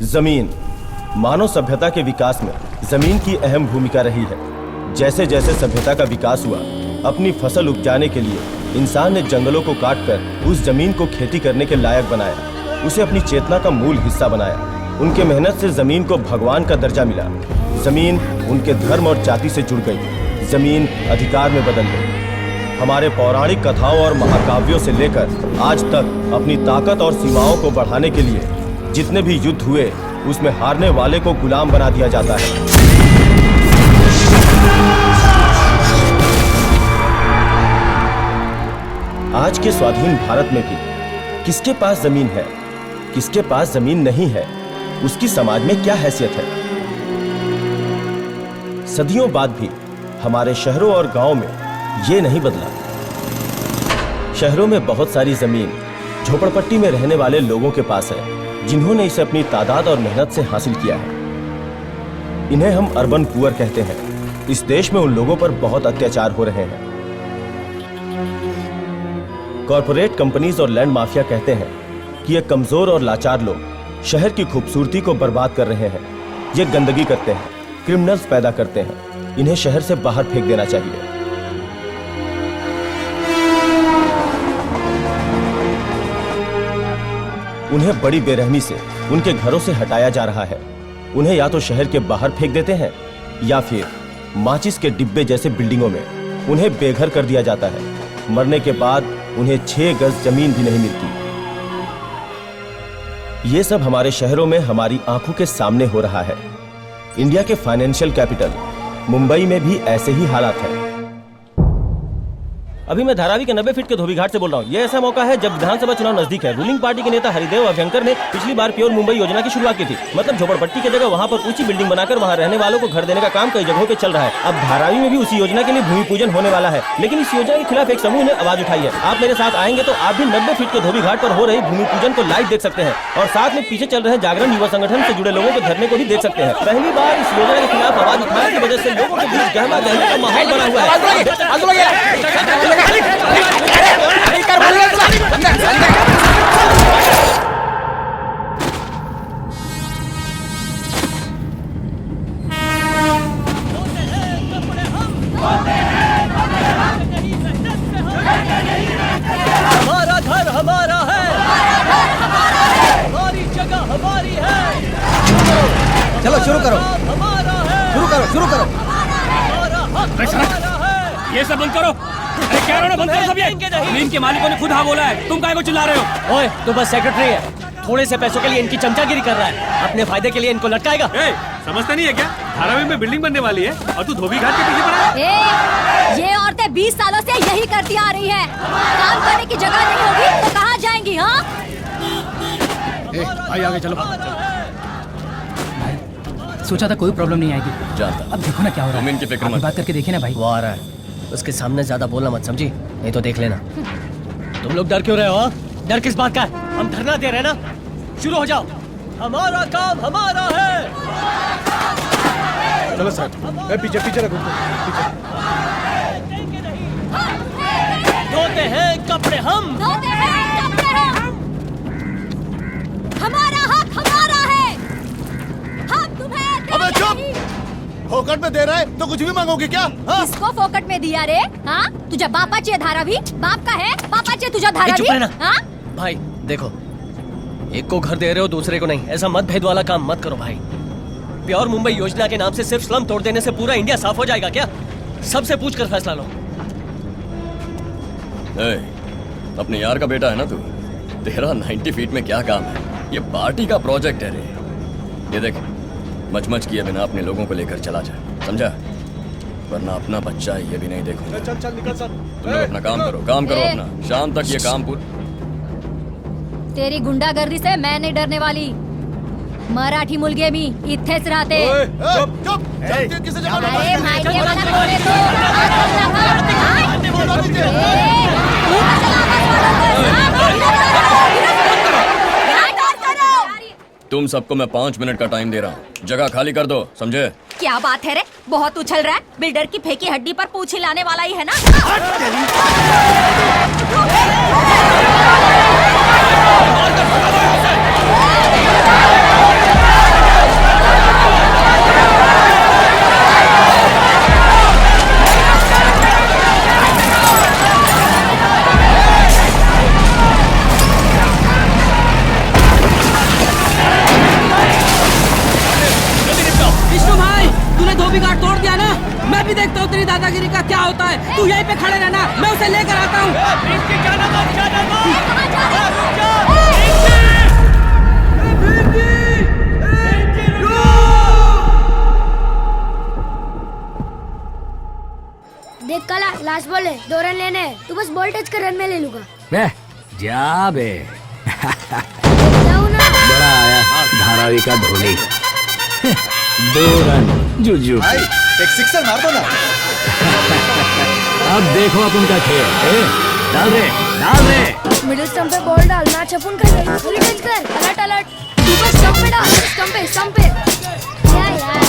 जमीन मानव सभ्यता के विकास में जमीन की अहम भूमिका रही है। जैसे जैसे सभ्यता का विकास हुआ, अपनी फसल उपजाने के लिए इंसान ने जंगलों को काटकर उस जमीन को खेती करने के लायक बनाया, उसे अपनी चेतना का मूल हिस्सा बनाया। उनके मेहनत से जमीन को भगवान का दर्जा मिला। जमीन उनके धर्म और जाति से जुड़ गई, जमीन अधिकार में बदल गई। हमारे पौराणिक कथाओं और महाकाव्यों से लेकर आज तक अपनी ताकत और सीमाओं को बढ़ाने के लिए जितने भी युद्ध हुए, उसमें हारने वाले को गुलाम बना दिया जाता है। आज के स्वाधीन भारत में भी किसके पास जमीन है, किसके पास जमीन नहीं है, उसकी समाज में क्या हैसियत है। सदियों बाद भी हमारे शहरों और गांवों में ये नहीं बदला। शहरों में बहुत सारी जमीन झोपड़पट्टी में रहने वाले लोगों के पास है, जिन्होंने इसे अपनी तादाद और मेहनत से हासिल किया है। इन्हें हम अर्बन पुअर कहते हैं। इस देश में उन लोगों पर बहुत अत्याचार हो रहे हैं। कॉर्पोरेट कंपनीज और लैंड माफिया कहते हैं कि ये कमजोर और लाचार लोग शहर की खूबसूरती को बर्बाद कर रहे हैं। ये गंदगी करते हैं, क्रिमिनल्स पैदा करते हैं। इन्हें शहर से बाहर फेंक देना चाहिए। उन्हें बड़ी बेरहमी से उनके घरों से हटाया जा रहा है। उन्हें या तो शहर के बाहर फेंक देते हैं या फिर माचिस के डिब्बे जैसे बिल्डिंगों में उन्हें बेघर कर दिया जाता है। मरने के बाद उन्हें 6 गज जमीन भी नहीं मिलती। ये सब हमारे शहरों में हमारी आंखों के सामने हो रहा है। इंडिया के फाइनेंशियल कैपिटल मुंबई में भी ऐसे ही हालात हैं। अभी मैं धारावी के 90 फीट के धोबी घाट से बोल रहा हूँ। ये ऐसा मौका है जब विधानसभा चुनाव नजदीक है। रूलिंग पार्टी के नेता हरिदेव अभ्यंकर ने पिछली बार प्योर मुंबई योजना की शुरुआत की थी। मतलब झोपड़पट्टी की जगह वहाँ पर ऊंची बिल्डिंग बनाकर वहाँ रहने वालों को घर देने का काम कई जगहों पे चल रहा है। अब धारावी में भी उसी योजना के लिए भूमि पूजन होने वाला है। लेकिन इस योजना के खिलाफ एक समूह ने आवाज उठाई है। आप मेरे साथ आएंगे तो आप भी 90 फीट के धोबी घाट पर हो रही भूमि पूजन को लाइव देख सकते हैं और साथ में पीछे चल रहे जागरण युवा संगठन से जुड़े लोगों के धरने को भी देख सकते हैं। पहली बार इस योजना के खिलाफ आवाज उठाने की वजह से लोगों के बीच गहमा गहमी का माहौल बना हुआ है। हमारा घर हमारा है, हमारी जगह हमारी है। चलो शुरू करो, हमारा है, शुरू करो। हमारा हक हमारा है। ये सब बंद करो। अरे क्या रहो ना, बंद करो सब ये। जमीन के मालिकों ने खुद हाँ बोला है, तुम काहे को चिल्ला रहे हो? ओए, तू बस सेक्रेटरी है। थोड़े से पैसों के लिए इनकी चमचागिरी कर रहा है। अपने फायदे के लिए इनको लटकाएगा। समझता नहीं है क्या? धारावी में बिल्डिंग बनने वाली है और तू धोबी घाट के पीछे पड़ा है। ये औरतें 20 सालों से यही करती आ रही हैं। काम करने की जगह नहीं होगी तो कहाँ जाएंगी? हाँ भाई आगे चलो। सोचा था कोई प्रॉब्लम नहीं आएगी। जानता। अब देखो ना क्या हो रहा है। इनकी फिक्र आप मत। बात करके देखिए ना भाई। वो आ रहा है, उसके सामने ज्यादा बोलना मत, समझी? नहीं तो देख लेना। तुम लोग डर क्यों रहे हो? डर किस बात का है? हम धरना दे रहे हैं ना। शुरू हो जाओ। हमारा काम हमारा है। चलो सर, पीछे पीछे रखो, पीछे। धोते हैं कपड़े हम, हमारा हक हमारा है। हम तुम्हें अबे चुप! फोकट में दे रहा है तो कुछ भी मांगोगे क्या? किसको फोकट में दिया रे? हाँ, तुझा बापा चे धारावी? बाप का है? पापा चे तुझा धारावी? चुप रहना। हाँ? भाई देखो, एक को घर दे रहे हो, दूसरे को नहीं। ऐसा मतभेद वाला काम मत करो भाई। प्योर मुंबई योजना के नाम से सिर्फ स्लम तोड़ देने से पूरा इंडिया साफ हो जाएगा क्या? सबसे पूछ कर फैसला लो। अपने यार का बेटा है ना तू? तेरा 90 फीट में क्या काम है? ये पार्टी का प्रोजेक्ट है रे। ये देख, मच किए बिना अपने लोगों को लेकर चला जाए, समझा? वरना अपना बच्चा ये भी नहीं देखूंगा। चल निकल सर। तुम लोग अपना काम करो अपना। शाम तक ये काम पूरा। तेरी गुंडागर्दी से मैं नहीं डरने वाली। मराठी मुलगे मी इथेच राहते। चुप! किसी जगह अरे माहिती आहे मला कोण आहे तो? तुम सबको मैं 5 मिनट का टाइम दे रहा हूँ। जगह खाली कर दो, समझे? क्या बात है रे? बहुत उछल रहा है। बिल्डर की फेंकी हड्डी पर पूछ हिलाने वाला ही है ना। भी देखता हूँ तेरी दादागिरी का क्या होता है। तू यहीं पे खड़े रहना, मैं उसे लेकर आता हूँ। देख काला, लास्ट बॉल है, 2 रन लेने हैं। तू बस बॉल टच कर, रन में ले लूंगा। बे जा बे। जाऊ ना। बड़ा आया धारावी का धोनी। 2 रन जुजू। भाई एक सिक्सर मार दो ना। अब देखो अपन का खेल। डाल रे। मिडिल स्टंप पे बॉल डाल, मैच अपन कर रहे हैं। पूरी टच कर, अलर्ट अलर्ट। तू बस स्टंप पे डाल, स्टंप पे। क्या यार?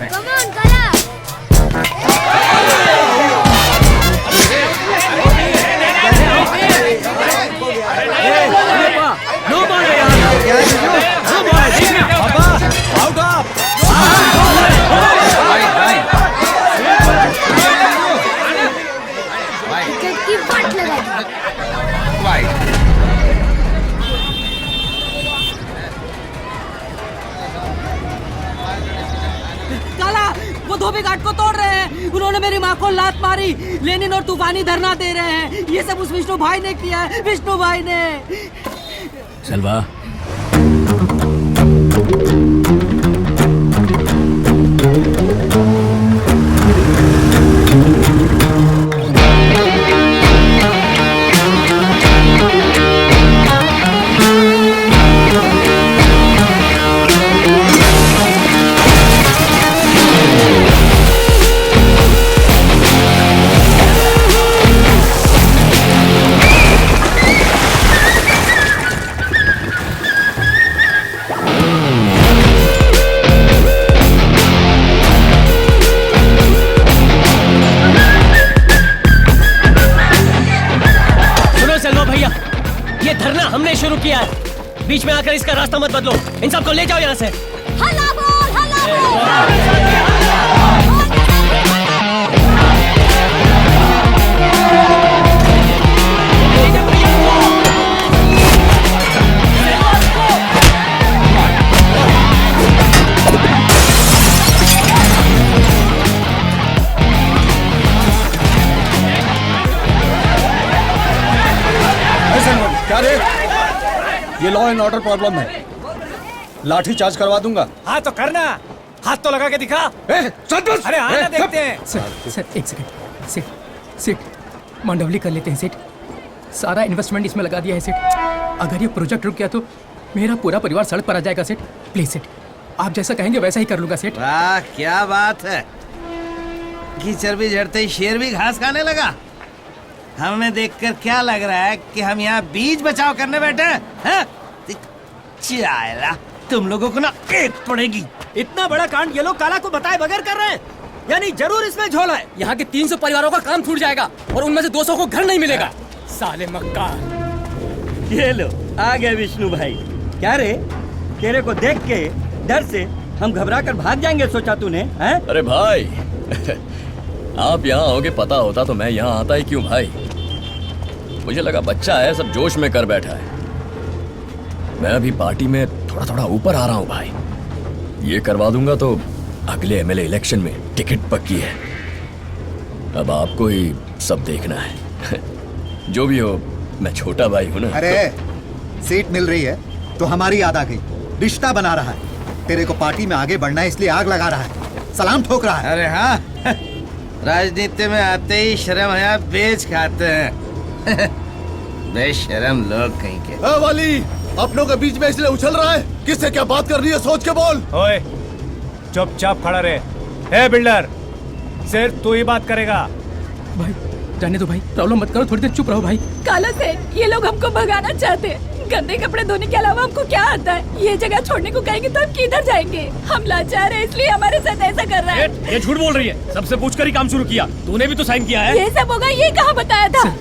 कम ऑन काला। विकेट की वाट लगाई। काला, वो धोबी घाट को तोड़ रहे हैं। उन्होंने मेरी माँ को लात मारी। लेनिन और तूफानी धरना दे रहे हैं। ये सब उस विष्णु भाई ने किया है, विष्णु भाई ने। सलवा हमने शुरू किया है, बीच में आकर इसका रास्ता मत बदलो। इन सबको ले जाओ यहाँ से। हल्ला बोल, हल्ला क्या रे? ये लॉ एंड ऑर्डर प्रॉब्लम है, लाठी चार्ज करवा दूंगा। हाँ तो करना, हाथ तो लगा के दिखा। अरे आना देखते हैं। सर एक सेकंड, सेठ मंडवली कर लेते हैं सेठ। सारा इन्वेस्टमेंट इसमें लगा दिया है सेठ। अगर ये प्रोजेक्ट रुक गया तो मेरा पूरा परिवार सड़क पर आ जाएगा सेठ। प्लीज सेठ, आप जैसा कहेंगे वैसा ही कर लूंगा सेठ। वाह क्या बात है, घी चर्बी झड़ते ही शेर भी घास खाने लगा। हमें देखकर क्या लग रहा है कि हम यहाँ बीज बचाव करने बैठे हैं? चायला, तुम लोगों को ना एक पड़ेगी। इतना बड़ा कांड ये लोग काला को बताए बगैर कर रहे हैं, यानी जरूर इसमें झोल है। यहाँ के 300 परिवारों का काम छूट जाएगा और उनमें से 200 को घर नहीं मिलेगा। साले मक्कार। ये लो आ गए विष्णु भाई। क्या रे, तेरे को देख के डर से हम घबरा कर भाग जाएंगे सोचा तूने? हैं? अरे भाई आप यहाँ आओगे पता होता तो मैं यहाँ आता ही क्यों भाई। मुझे लगा बच्चा है, सब जोश में कर बैठा है। मैं अभी पार्टी में थोड़ा थोड़ा ऊपर आ रहा हूँ भाई। ये करवा दूंगा तो अगले एमएलए इलेक्शन में टिकट पक्की है। अब आपको ही सब देखना है। जो भी हो, मैं छोटा भाई हूँ ना। अरे सीट मिल रही है तो हमारी याद आ गई। रिश्ता बना रहा है, तेरे को पार्टी में आगे बढ़ना है इसलिए आग लगा रहा है, सलाम ठोक रहा है। अरे हाँ, राजनीति में आते ही शर्म हया बेच खाते हैं। बेशरम लोग कहीं के। वाली अपनों के बीच में इसलिए उछल रहा है, किससे क्या बात करनी है सोच के बोल। ओए चुपचाप खड़ा रहे। ए बिल्डर, सिर्फ तू ही बात करेगा। भाई जाने दो भाई, प्रॉब्लम मत करो, थोड़ी देर चुप रहो भाई। काला से ये लोग हमको भगाना चाहते हैं। गंदे कपड़े धोने के अलावा हमको क्या आता है? ये जगह छोड़ने को कहेंगे तो हम किधर जाएंगे? हम लाचार हैं इसलिए हमारे साथ ऐसा कर रहा है। ये झूठ बोल रही है, सबसे पूछकर ही काम शुरू किया। तूने भी तो साइन किया है। ये सब होगा ये कहाँ बताया था?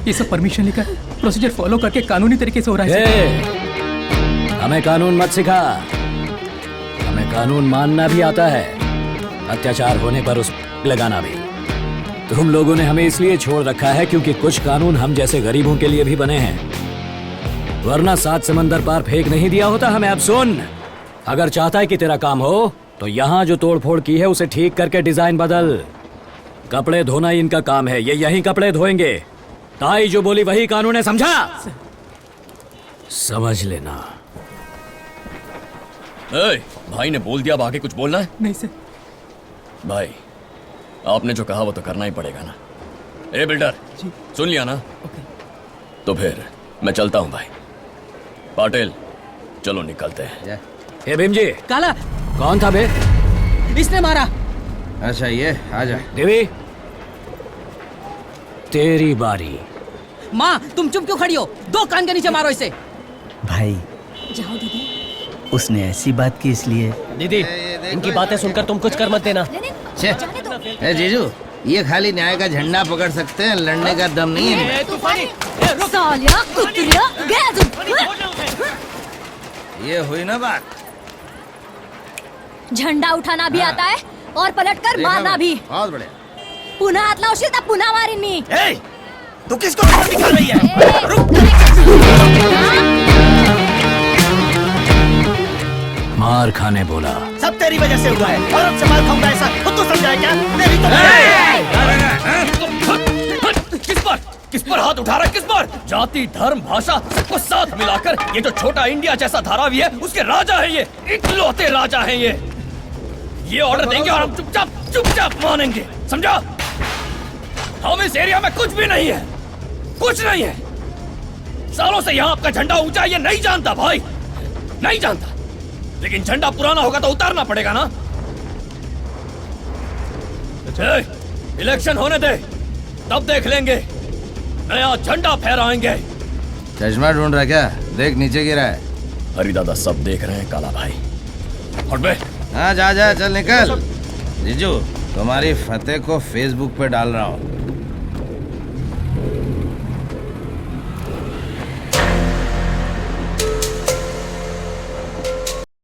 ये सब परमिशन लेकर प्रोसीजर फॉलो करके कानूनी तरीके से हो रहा है। हमें कानून मत सिखा, हमें कानून मानना भी आता है, अत्याचार होने पर उस लगाना भी। तुम लोगों ने हमें इसलिए छोड़ रखा है क्योंकि कुछ कानून हम जैसे गरीबों के लिए भी बने हैं, वरना 7 समंदर पार फेंक नहीं दिया होता हमें। अब सुन, अगर चाहता है कि तेरा काम हो तो यहाँ जो तोड़फोड़ की है उसे ठीक करके डिजाइन बदल। कपड़े धोना ही इनका काम है, ये यहीं कपड़े धोएंगे। ताई जो बोली वही कानून है, समझा? समझ लेना। ए, भाई ने बोल दिया, अब आगे कुछ बोलना है? नहीं सर। भाई आपने जो कहा वो तो करना ही पड़ेगा ना। ए बिल्डर, सुन लिया ना? तो फिर मैं चलता हूँ भाई। पाटिल चलो निकलते हैं। ए भीम जी, काला कौन था बे? इसने मारा। अच्छा ये आजा। देवी तेरी बारी। माँ तुम चुप क्यों खड़ी हो? 2 कान के नीचे मारो इसे। भाई जाओ दीदी। उसने ऐसी बात की इसलिए। दीदी इनकी बातें सुनकर तुम कुछ कर मत देना। छे, ए जीजू, ये खाली न्याय का झंडा पकड़ सकते हैं, लड़ने का दम नहीं है इनमें। सालिया कुत्तिया गया तुम। ये हुई ना बात। झंडा उठाना भी आता है और पलटकर मारना भी। बहुत बढ़िया। पुन्हा हात लावशील तर पुन्हा मारीन मी। तू किसको दिखा रही है? मार खाने बोला। सब तेरी वजह से हुआ है और अब से मार खाऊंगा ऐसा खुद तो समझा है क्या? मेरी तो किस पर हाथ उठा रहा है? किस पर? जाति धर्म भाषा सबको साथ मिलाकर ये जो छोटा इंडिया जैसा धारावी है उसके राजा है ये, इकलौते राजा है ये ऑर्डर देंगे और हम चुपचाप मानेंगे, समझा? हम इस एरिया में कुछ भी नहीं है, कुछ नहीं है। सालों से यहाँ आपका झंडा ऊंचा है ये नहीं जानता भाई, नहीं जानता, लेकिन झंडा पुराना होगा तो उतारना पड़ेगा ना। इलेक्शन होने दे, तब देख लेंगे, नया झंडा फहराएंगे। चश्मा ढूंढ रहा क्या? देख नीचे गिरा है। हरिदादा सब देख रहे हैं काला भाई। हट बे। हाँ जा चल निकल। जीजू तुम्हारी फतेह को फेसबुक पे डाल रहा हूँ।